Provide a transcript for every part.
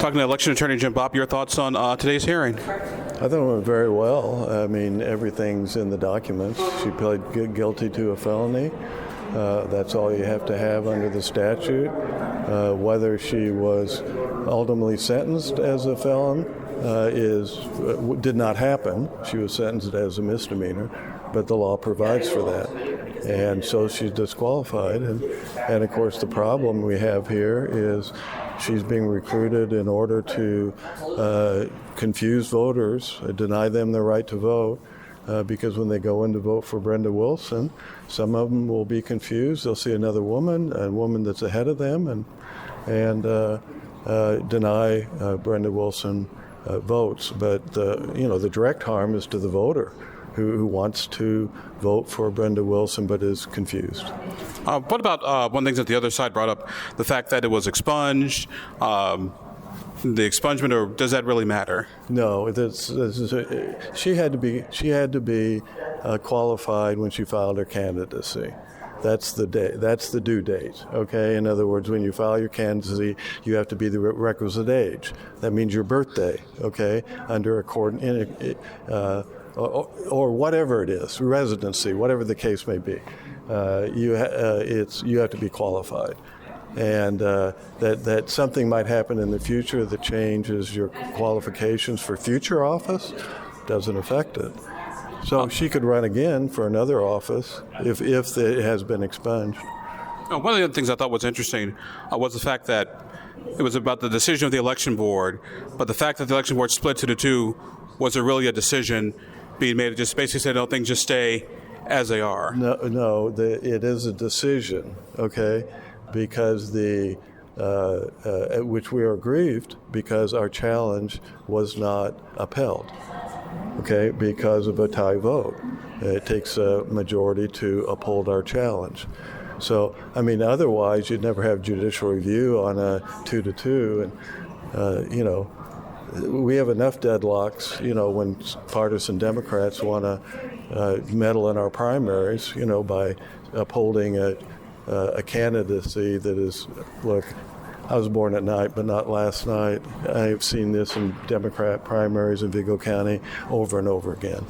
Talking to Election Attorney Jim Bopp, your thoughts on today's hearing? I thought it went very well. I mean, everything's in the documents. She pled guilty to a felony. That's all you have to have under the statute. Whether she was ultimately sentenced as a felon did not happen. She was sentenced as a misdemeanor, but the law provides for that. And so she's disqualified. And of course, the problem we have here is she's being recruited in order to confuse voters, deny them the right to vote, because when they go in to vote for Brenda Wilson, some of them will be confused. They'll see another woman, a woman that's ahead of them, and deny Brenda Wilson votes. But the direct harm is to the voter who wants to vote for Brenda Wilson but is confused. What about one thing that the other side brought up, the fact that it was expunged, the expungement, or does that really matter? No, she had to be qualified when she filed her candidacy. That's the day. That's the due date. Okay. In other words, when you file your candidacy, you have to be the requisite age. That means your birthday. Okay, under or whatever it is, residency, whatever the case may be. You have to be qualified. And that something might happen in the future that changes your qualifications for future office doesn't affect it. So she could run again for another office if it has been expunged. One of the other things I thought was interesting was the fact that it was about the decision of the election board, but the fact that the election board split to the two, was there really a decision being made? It just basically said, no, things just stay as they are. No, it is a decision, okay? Because which we are aggrieved because our challenge was not upheld, okay, because of a tie vote. It takes a majority to uphold our challenge. So, I mean, otherwise you'd never have judicial review on a 2-2, and, we have enough deadlocks, when partisan Democrats want to meddle in our primaries, by upholding a candidacy that is, look, I was born at night, but not last night. I've seen this in Democrat primaries in Vigo County over and over again.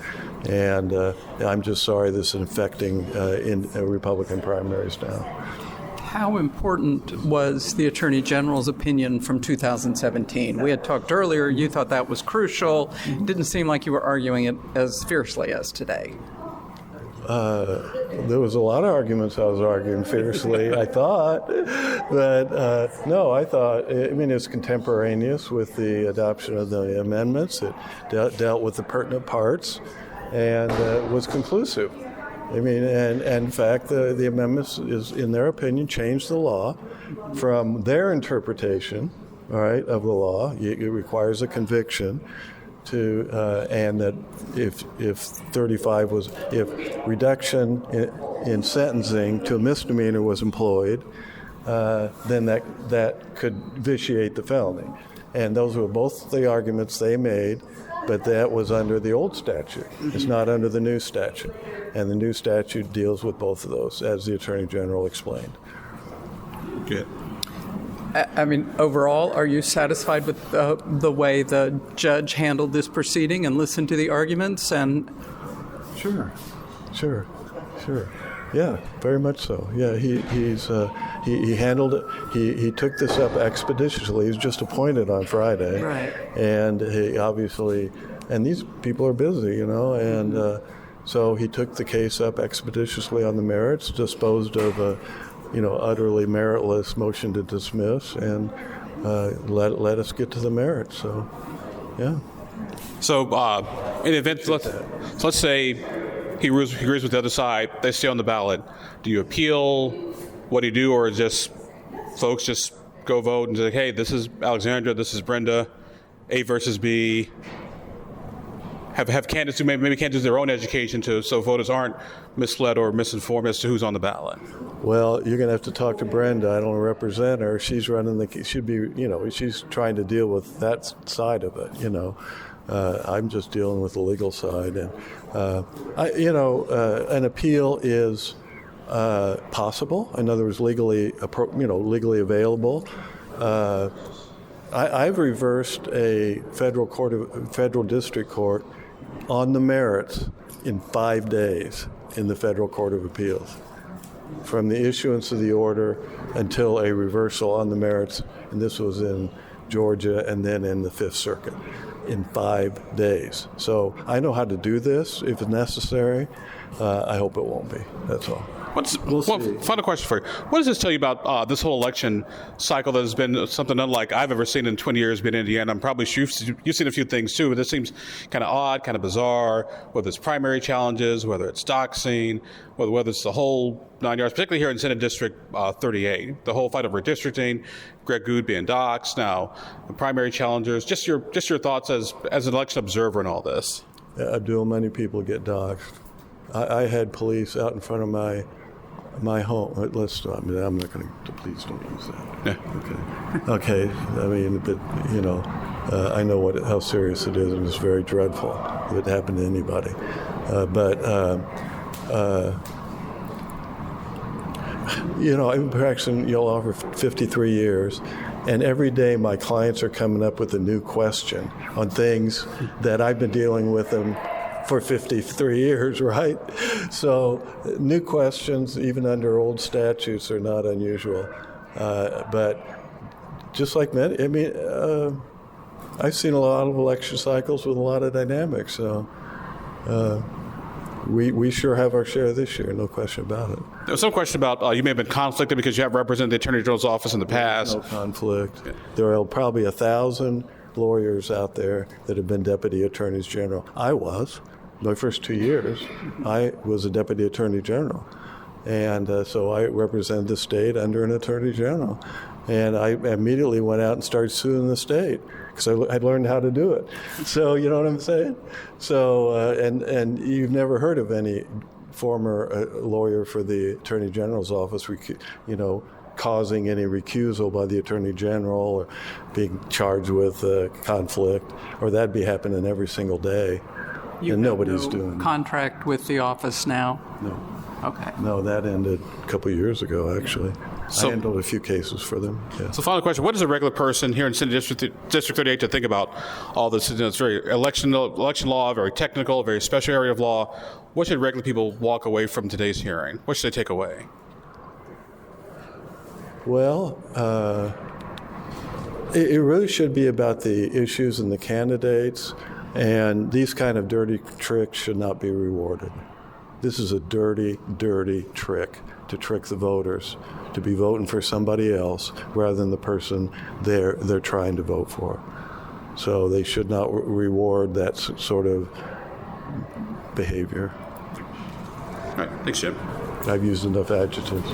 And I'm just sorry this is infecting in Republican primaries now. How important was the Attorney General's opinion from 2017? We had talked earlier, you thought that was crucial. It didn't seem like you were arguing it as fiercely as today. There was a lot of arguments I was arguing fiercely, I thought. But no, I thought, it's contemporaneous with the adoption of the amendments. It dealt with the pertinent parts and was conclusive. And in fact, the amendments is, in their opinion, changed the law from their interpretation, all right, of the law. It requires a conviction and that if reduction in sentencing to a misdemeanor was employed, then that could vitiate the felony. And those were both the arguments they made, but that was under the old statute. It's not under the new statute. And the new statute deals with both of those, as the Attorney General explained. Good. Overall, are you satisfied with the way the judge handled this proceeding and listened to the arguments? And Sure. Yeah, very much so. Yeah, he handled it. He took this up expeditiously. He was just appointed on Friday, right? And he obviously, and these people are busy, and so he took the case up expeditiously on the merits, disposed of a, utterly meritless motion to dismiss, and let us get to the merits. So, yeah. So, in the event, let's say he agrees with the other side, they stay on the ballot. Do you appeal? What do you do, or just folks just go vote and say, hey, this is Alexandra, this is Brenda, A versus B? Have candidates who maybe can't do their own education so voters aren't misled or misinformed as to who's on the ballot? Well, you're going to have to talk to Brenda. I don't represent her. She's running she's trying to deal with that side of it, I'm just dealing with the legal side. And, an appeal is possible. In other words, legally available. I've reversed a federal district court on the merits in 5 days in the Federal Court of Appeals, from the issuance of the order until a reversal on the merits, and this was in Georgia and then in the Fifth Circuit, in 5 days. So I know how to do this if it's necessary. I hope it won't be. That's all. Final question for you. What does this tell you about this whole election cycle that has been something unlike I've ever seen in 20 years being in Indiana? I'm probably sure you've seen a few things too, but this seems kind of odd, kind of bizarre, whether it's primary challenges, whether it's doxing, whether it's the whole 9 yards, particularly here in Senate District 38, the whole fight over districting, Greg Good being doxed, now the primary challengers. Just your thoughts as an election observer in all this. Abdul, many people get doxed. I had police out in front of my home. I'm not going to. Please don't use that. Yeah. Okay. I mean, but I know how serious it is, and it's very dreadful if it happened to anybody. I've been practicing law for 53 years, and every day my clients are coming up with a new question on things that I've been dealing with them for 53 years, right? So new questions, even under old statutes, are not unusual. But just like many, I've seen a lot of election cycles with a lot of dynamics. So we sure have our share this year, no question about it. There was some question about you may have been conflicted because you have represented the Attorney General's office in the past. No conflict. Yeah. There are probably 1,000 lawyers out there that have been deputy attorneys general. I was. My first 2 years, I was a deputy attorney general. And so I represented the state under an attorney general. And I immediately went out and started suing the state because I learned how to do it. So, you know what I'm saying? So, and you've never heard of any former lawyer for the attorney general's office, causing any recusal by the attorney general or being charged with conflict, or that'd be happening every single day. And nobody's doing contract with the office now? No. Okay. No, that ended a couple of years ago, actually. I handled a few cases for them. Yeah. So final question, what does a regular person here in Senate District 38 to think about all this? It's very election law, very technical, very special area of law. What should regular people walk away from today's hearing? What should they take away? Well, it really should be about the issues and the candidates, and these kind of dirty tricks should not be rewarded. This is a dirty, dirty trick to trick the voters to be voting for somebody else rather than the person they're trying to vote for. So they should not reward that sort of behavior. All right. Thanks, Jim. I've used enough adjectives.